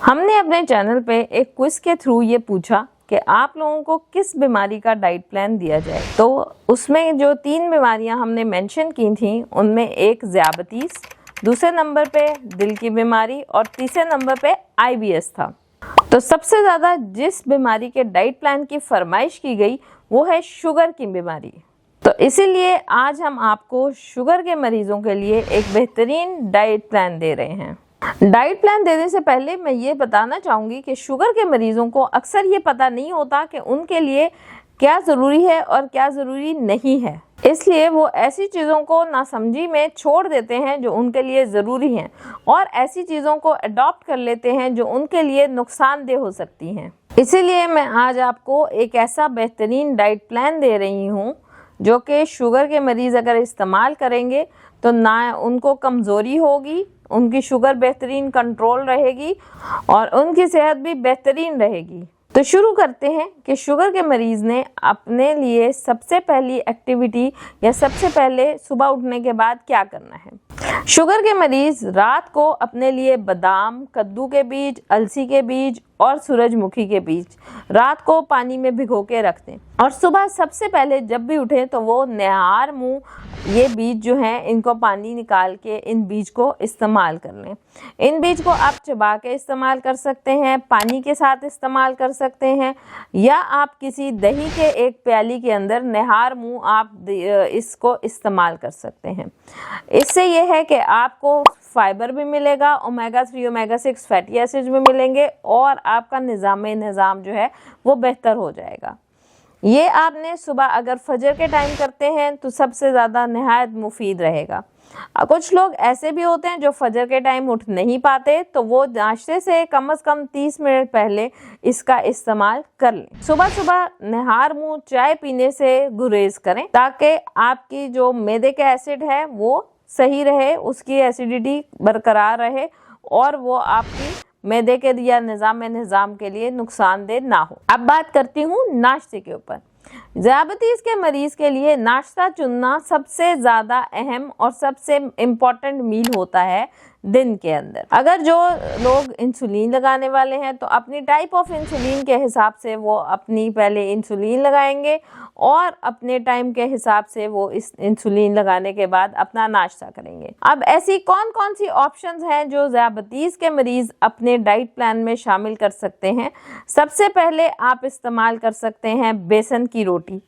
हमने अपने चैनल पे एक क्विज के थ्रू ये पूछा कि आप लोगों को किस बीमारी का डाइट प्लान दिया जाए। तो उसमें जो 3 बीमारियां हमने मेंशन की थी, उनमें एक ज़ियाबतीस, दूसरे नंबर पे दिल की बीमारी और तीसरे नंबर पे IBS था। तो सबसे ज़्यादा जिस बीमारी के डाइट प्लान की फरमाइश की गई वो है शुगर की बीमारी। तो इसीलिए आज हम आपको शुगर के मरीजों के लिए एक बेहतरीन डाइट प्लान दे रहे हैं। डाइट प्लान देने से पहले मैं ये बताना चाहूँगी कि शुगर के मरीजों को अक्सर ये पता नहीं होता कि उनके लिए क्या ज़रूरी है और क्या ज़रूरी नहीं है, इसलिए वो ऐसी चीज़ों को नासमझी में छोड़ देते हैं जो उनके लिए ज़रूरी हैं और ऐसी चीज़ों को अडॉप्ट कर लेते हैं जो उनके लिए नुकसानदेह हो सकती हैं। इसीलिए मैं आज आपको एक ऐसा बेहतरीन डाइट प्लान दे रही हूँ जो कि शुगर के मरीज़ अगर इस्तेमाल करेंगे तो ना उनको कमज़ोरी होगी, उनकी शुगर बेहतरीन कंट्रोल रहेगी और उनकी सेहत भी बेहतरीन रहेगी। तो शुरू करते हैं कि शुगर के मरीज़ ने अपने लिए सबसे पहली एक्टिविटी या सबसे पहले सुबह उठने के बाद क्या करना है। शुगर के मरीज़ रात को अपने लिए बादाम, कद्दू के बीज, अलसी के बीज और सूरजमुखी के बीज रात को पानी में भिगो के रख दें और सुबह सबसे पहले जब भी उठें तो वो निहार मुंह ये बीज जो हैं इनको पानी निकाल के इन बीज को इस्तेमाल कर लें। इन बीज को आप चबा के इस्तेमाल कर सकते हैं, पानी के साथ इस्तेमाल कर सकते हैं या आप किसी दही के एक प्याली के अंदर निहार मुंह आप इसको इस्तेमाल कर सकते हैं। इससे ये है कि आपको फाइबर भी मिलेगा, ओमेगा 3 ओमेगा 6 फैटी एसिड्स भी मिलेंगे और आपका निज़ाम जो है वो बेहतर हो जाएगा। ये आपने सुबह अगर फजर के टाइम करते हैं तो सबसे ज़्यादा निहायत मुफीद रहेगा। कुछ लोग ऐसे भी होते हैं जो फजर के टाइम उठ नहीं पाते, तो वो नाश्ते से कम से कम 30 मिनट पहले इसका इस्तेमाल कर लें। सुबह सुबह निहार मुंह चाय पीने से गुरेज करें ताकि आपकी जो मैदे का एसिड है वो सही रहे, उसकी एसिडिटी बरकरार रहे और वो आपकी मैदे के या निज़ाम के लिए नुकसानदेह ना हो। अब बात करती हूँ नाश्ते के ऊपर। ज़ियाबतीस के मरीज़ के लिए नाश्ता चुनना सबसे ज़्यादा अहम और सबसे इम्पॉर्टेंट मील होता है दिन के अंदर। अगर जो लोग इंसुलिन लगाने वाले हैं तो अपनी टाइप ऑफ इंसुलिन के हिसाब से वो अपनी पहले इंसुलिन लगाएंगे और अपने टाइम के हिसाब से वो इस इंसुलिन लगाने के बाद अपना नाश्ता करेंगे। अब ऐसी कौन कौन सी ऑप्शंस हैं जो ज़ियाबतीस के मरीज़ अपने डाइट प्लान में शामिल कर सकते हैं। सबसे पहले आप इस्तेमाल कर सकते हैं बेसन की रोटी।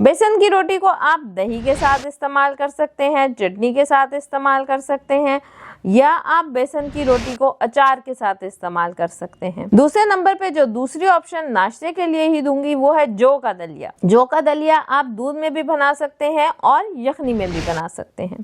बेसन की रोटी को आप दही के साथ इस्तेमाल कर सकते हैं, चटनी के साथ इस्तेमाल कर सकते हैं या आप बेसन की रोटी को अचार के साथ इस्तेमाल कर सकते हैं। दूसरे नंबर पे जो दूसरी ऑप्शन नाश्ते के लिए ही दूंगी वो है जौ का दलिया। जौ का दलिया आप दूध में भी बना सकते हैं और यखनी में भी बना सकते हैं।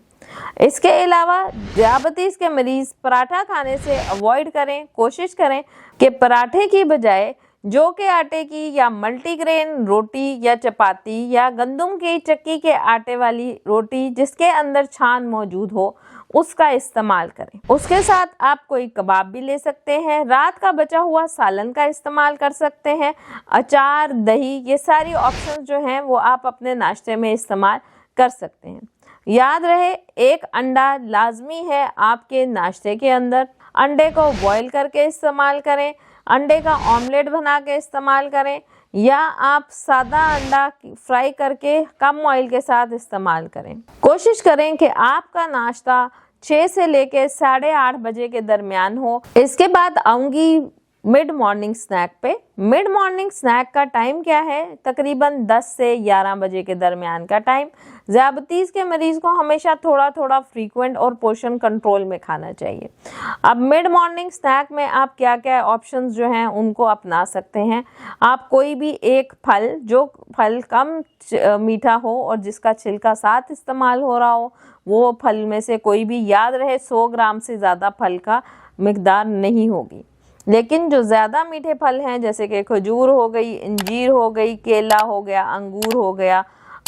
इसके अलावा ज़ियाबतीस के मरीज पराठा खाने से अवॉइड करें, कोशिश करें कि पराठे की बजाय जौ के आटे की या मल्टीग्रेन रोटी या चपाती या गंदम की चक्की के आटे वाली रोटी जिसके अंदर छान मौजूद हो उसका इस्तेमाल करें। उसके साथ आप कोई कबाब भी ले सकते हैं, रात का बचा हुआ सालन का इस्तेमाल कर सकते हैं, अचार, दही, ये सारी ऑप्शंस जो हैं वो आप अपने नाश्ते में इस्तेमाल कर सकते हैं। याद रहे एक अंडा लाजमी है आपके नाश्ते के अंदर। अंडे को बॉईल करके इस्तेमाल करें, अंडे का ऑमलेट बना के इस्तेमाल करें या आप सादा अंडा फ्राई करके कम ऑयल के साथ इस्तेमाल करें। कोशिश करें कि आपका नाश्ता 6 से लेके 8:30 बजे के दरमियान हो। इसके बाद आऊँगी मिड मॉर्निंग स्नैक पे। मिड मॉर्निंग स्नैक का टाइम क्या है? तकरीबन 10 से 11 बजे के दरमियान का टाइम। ज़ियाबतीस के मरीज को हमेशा थोड़ा थोड़ा फ्रीक्वेंट और पोर्शन कंट्रोल में खाना चाहिए। अब मिड मॉर्निंग स्नैक में आप क्या क्या ऑप्शंस जो हैं उनको अपना सकते हैं। आप कोई भी एक फल, जो फल कम मीठा हो और जिसका छिलका साथ इस्तेमाल हो रहा हो, वो फल में से कोई भी, याद रहे 100 ग्राम से ज़्यादा फल का मिकदार नहीं होगी। लेकिन जो ज़्यादा मीठे फल हैं जैसे कि खजूर हो गई, अंजीर हो गई, केला हो गया, अंगूर हो गया,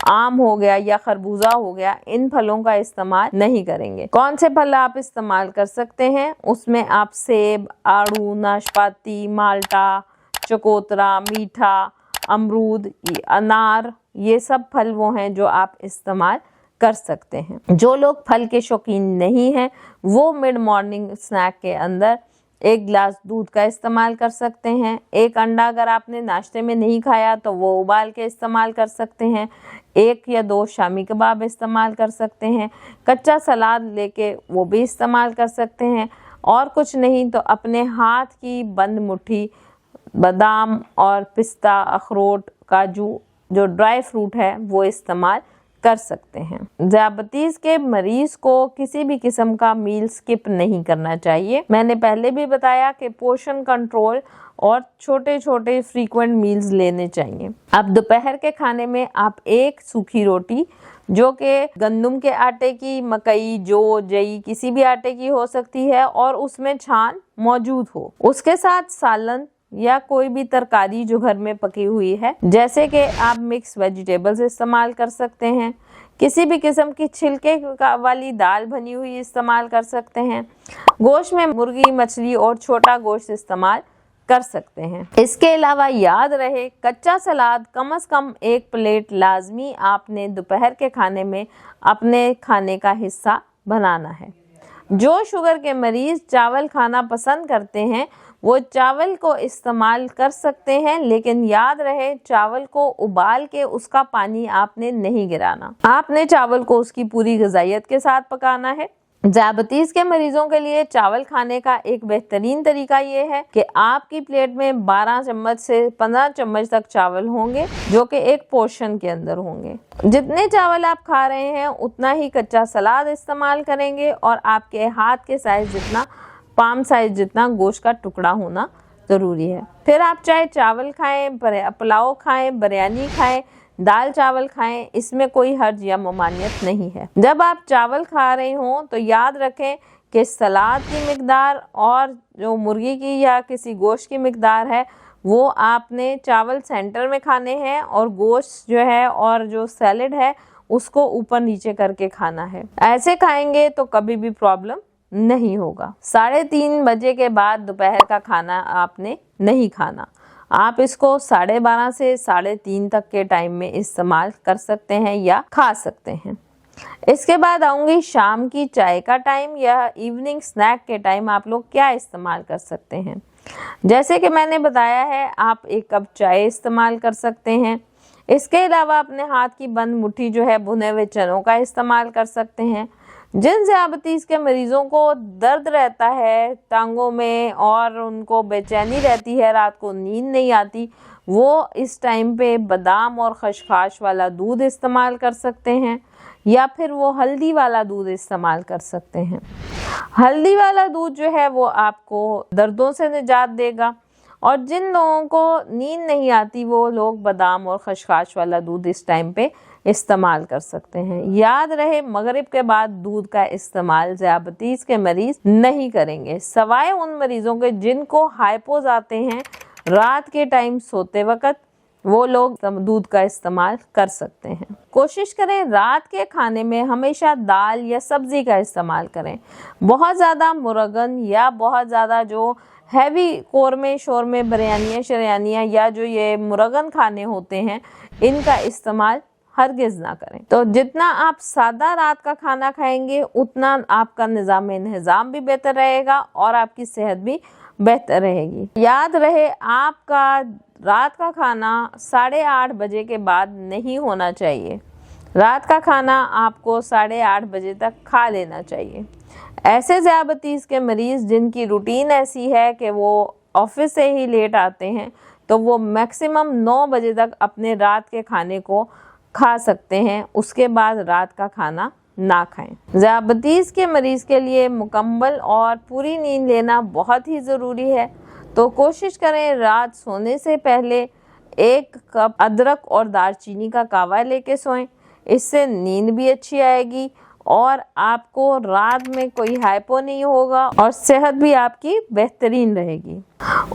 आम हो गया या खरबूजा हो गया, इन फलों का इस्तेमाल नहीं करेंगे। कौन से फल आप इस्तेमाल कर सकते हैं? उसमें आप सेब, आड़ू, नाशपाती, माल्टा, चकोतरा, मीठा, अमरूद, अनार, ये सब फल वो हैं जो आप इस्तेमाल कर सकते हैं। जो लोग फल के शौकीन नहीं हैं वो मिड मॉर्निंग स्नैक के अंदर 1 गिलास दूध का इस्तेमाल कर सकते हैं। 1 अंडा अगर आपने नाश्ते में नहीं खाया तो वो उबाल के इस्तेमाल कर सकते हैं। 1 या 2 शामी कबाब इस्तेमाल कर सकते हैं। कच्चा सलाद लेके वो भी इस्तेमाल कर सकते हैं। और कुछ नहीं तो अपने हाथ की बंद मुट्ठी बादाम और पिस्ता, अखरोट, काजू, जो ड्राई फ्रूट है वो इस्तेमाल कर सकते हैं। ज़ियाबतीज़ के मरीज को किसी भी किस्म का मील स्किप नहीं करना चाहिए। मैंने पहले भी बताया कि पोर्शन कंट्रोल और छोटे छोटे फ्रीक्वेंट मील्स लेने चाहिए। अब दोपहर के खाने में आप 1 सूखी रोटी, जो कि गंदम के आटे की, मकई, जौ, जई किसी भी आटे की हो सकती है और उसमें छान मौजूद हो, उसके साथ सालन या कोई भी तरकारी जो घर में पकी हुई है, जैसे कि आप मिक्स वेजिटेबल्स इस्तेमाल कर सकते हैं। किसी भी किस्म की छिलके वाली दाल बनी हुई इस्तेमाल कर सकते हैं। गोश्त में मुर्गी, मछली और छोटा गोश्त इस्तेमाल कर सकते हैं। इसके अलावा याद रहे, कच्चा सलाद कम से कम 1 प्लेट लाजमी आपने दोपहर के खाने में अपने खाने का हिस्सा बनाना है। जो शुगर के मरीज चावल खाना पसंद करते हैं वो चावल को इस्तेमाल कर सकते हैं, लेकिन याद रहे चावल को उबाल के उसका पानी आपने नहीं गिराना। आपने चावल को उसकी पूरी ग़िज़ाइयत के साथ पकाना है। ज़ियाबतीज़ के मरीजों के लिए चावल खाने का एक बेहतरीन तरीका ये है कि आपकी प्लेट में 12 चम्मच से 15 चम्मच तक चावल होंगे, जो कि एक पोर्शन के अंदर होंगे। जितने चावल आप खा रहे हैं उतना ही कच्चा सलाद इस्तेमाल करेंगे और आपके हाथ के साइज जितना, पाम साइज जितना गोश्त का टुकड़ा होना ज़रूरी है। फिर आप चाहे चावल खाएं, पुलाव खाएं, बिरयानी खाएं, दाल चावल खाएं, इसमें कोई हर्ज या ममानियत नहीं है। जब आप चावल खा रहे हों तो याद रखें कि सलाद की मिकदार और जो मुर्गी की या किसी गोश्त की मिकदार है वो आपने चावल सेंटर में खाने हैं और गोश्त जो है और जो सैलेड है उसको ऊपर नीचे करके खाना है। ऐसे खाएंगे तो कभी भी प्रॉब्लम नहीं होगा। 3:30 बजे के बाद दोपहर का खाना आपने नहीं खाना। आप इसको 12:30 से 3:30 तक के टाइम में इस्तेमाल कर सकते हैं या खा सकते हैं। इसके बाद आऊँगी शाम की चाय का टाइम या इवनिंग स्नैक के टाइम आप लोग क्या इस्तेमाल कर सकते हैं। जैसे कि मैंने बताया है, आप 1 कप चाय इस्तेमाल कर सकते हैं। इसके अलावा अपने हाथ की बंद मुट्ठी जो है भुने हुए चनों का इस्तेमाल कर सकते हैं। जिन ज़ियाबतीज़ के मरीज़ों को दर्द रहता है टांगों में और उनको बेचैनी रहती है, रात को नींद नहीं आती, वो इस टाइम पे बादाम और खसखस वाला दूध इस्तेमाल कर सकते हैं या फिर वो हल्दी वाला दूध इस्तेमाल कर सकते हैं। हल्दी वाला दूध जो है वो आपको दर्दों से निजात देगा। और जिन लोगों को नींद नहीं आती वो लोग बादाम और खसखस वाला दूध इस टाइम पे इस्तेमाल कर सकते हैं। याद रहे, मगरिब के बाद दूध का इस्तेमाल ज़ियाबतीज़ के मरीज नहीं करेंगे, सवाए उन मरीजों के जिनको हाइपोज आते हैं रात के टाइम सोते वक्त, वो लोग दूध का इस्तेमाल कर सकते हैं। कोशिश करें रात के खाने में हमेशा दाल या सब्जी का इस्तेमाल करें। बहुत ज़्यादा मुरगन या बहुत ज़्यादा जो हैवी कोरमे शोरमे बिरयानियाँ शरयानियाँ या जो ये मुरगन खाने होते हैं, इनका इस्तेमाल हरगिज़ ना करें। तो जितना आप सादा रात का खाना खाएंगे उतना आपका निज़ाम भी बेहतर रहेगा और आपकी सेहत भी बेहतर रहेगी। याद रहे, आपका रात का खाना 8:30 बजे के बाद नहीं होना चाहिए। रात का खाना आपको 8:30 बजे तक खा लेना चाहिए। ऐसे ज़ियाबतीज़ के मरीज़ जिनकी रूटीन ऐसी है कि वो ऑफिस से ही लेट आते हैं, तो वो मैक्सिमम 9 बजे तक अपने रात के खाने को खा सकते हैं, उसके बाद रात का खाना ना खाएं। ज़ियाबतीज़ के मरीज़ के लिए मुकम्मल और पूरी नींद लेना बहुत ही ज़रूरी है। तो कोशिश करें रात सोने से पहले 1 कप अदरक और दालचीनी का कावा लेके सोएं। इससे नींद भी अच्छी आएगी और आपको रात में कोई हाइपो नहीं होगा और सेहत भी आपकी बेहतरीन रहेगी।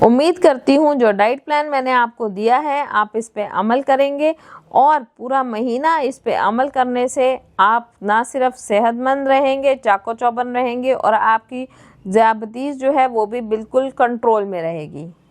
उम्मीद करती हूँ जो डाइट प्लान मैंने आपको दिया है आप इस पे अमल करेंगे और पूरा महीना इस पे अमल करने से आप ना सिर्फ सेहतमंद रहेंगे, चाको चौबंद रहेंगे और आपकी ज़ियाबतीज़ जो है वो भी बिल्कुल कंट्रोल में रहेगी।